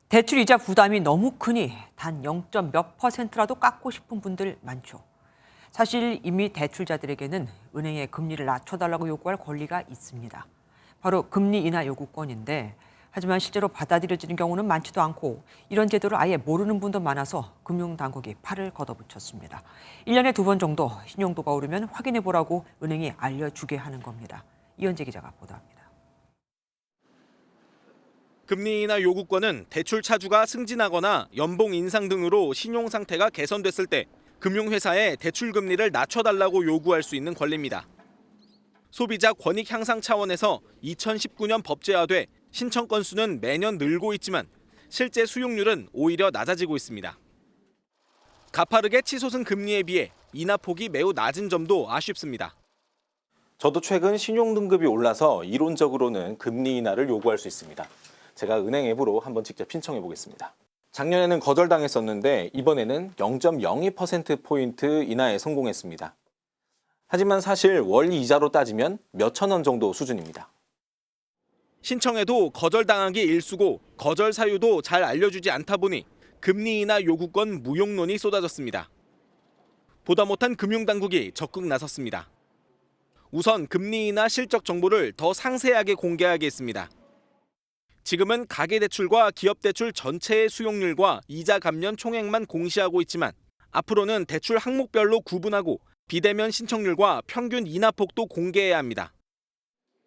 대출 이자 부담이 너무 크니 단 0. 몇 %라도 깎고 싶은 분들 많죠. 사실 이미 대출자들에게는 은행에 금리를 낮춰달라고 요구할 권리가 있습니다. 바로 금리 인하 요구권인데 하지만 실제로 받아들여지는 경우는 많지도 않고 이런 제도를 아예 모르는 분도 많아서 금융당국이 팔을 걷어붙였습니다. 1년에 2번 정도 신용도가 오르면 확인해보라고 은행이 알려주게 하는 겁니다. 이현재 기자가 보도합니다. 금리 인하 요구권은 대출 차주가 승진하거나 연봉 인상 등으로 신용 상태가 개선됐을 때 금융회사에 대출 금리를 낮춰달라고 요구할 수 있는 권리입니다. 소비자 권익 향상 차원에서 2019년 법제화돼 신청 건수는 매년 늘고 있지만 실제 수용률은 오히려 낮아지고 있습니다. 가파르게 치솟은 금리에 비해 인하 폭이 매우 낮은 점도 아쉽습니다. 저도 최근 신용 등급이 올라서 이론적으로는 금리 인하를 요구할 수 있습니다. 제가 은행 앱으로 한번 직접 신청해 보겠습니다. 작년에는 거절당했었는데 이번에는 0.02%포인트 인하에 성공했습니다. 하지만 사실 월 이자로 따지면 몇천 원 정도 수준입니다. 신청에도 거절당하기 일쑤고 거절 사유도 잘 알려주지 않다 보니 금리 인하 요구권 무용론이 쏟아졌습니다. 보다 못한 금융당국이 적극 나섰습니다. 우선 금리 인하 실적 정보를 더 상세하게 공개하겠습니다. 지금은 가계대출과 기업대출 전체의 수용률과 이자 감면 총액만 공시하고 있지만 앞으로는 대출 항목별로 구분하고 비대면 신청률과 평균 인하폭도 공개해야 합니다.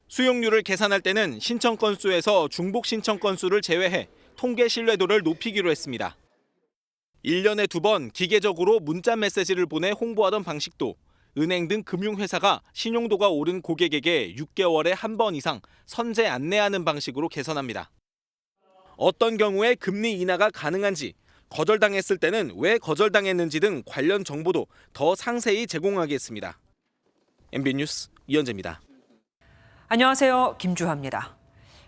수용률을 계산할 때는 신청 건수에서 중복 신청 건수를 제외해 통계 신뢰도를 높이기로 했습니다. 1년에 2번 기계적으로 문자 메시지를 보내 홍보하던 방식도 은행 등 금융회사가 신용도가 오른 고객에게 6개월에 한 번 이상 선제 안내하는 방식으로 개선합니다. 어떤 경우에 금리 인하가 가능한지, 거절당했을 때는 왜 거절당했는지 등 관련 정보도 더 상세히 제공하겠습니다. MB 뉴스 이현재입니다. 안녕하세요. 김주하입니다.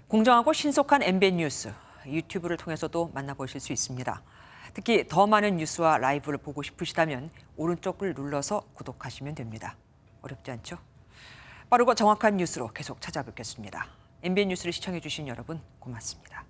공정하고 신속한 MBN 뉴스, 유튜브를 통해서도 만나보실 수 있습니다. 특히 더 많은 뉴스와 라이브를 보고 싶으시다면 오른쪽을 눌러서 구독하시면 됩니다. 어렵지 않죠? 빠르고 정확한 뉴스로 계속 찾아뵙겠습니다. MBN 뉴스를 시청해주신 여러분 고맙습니다.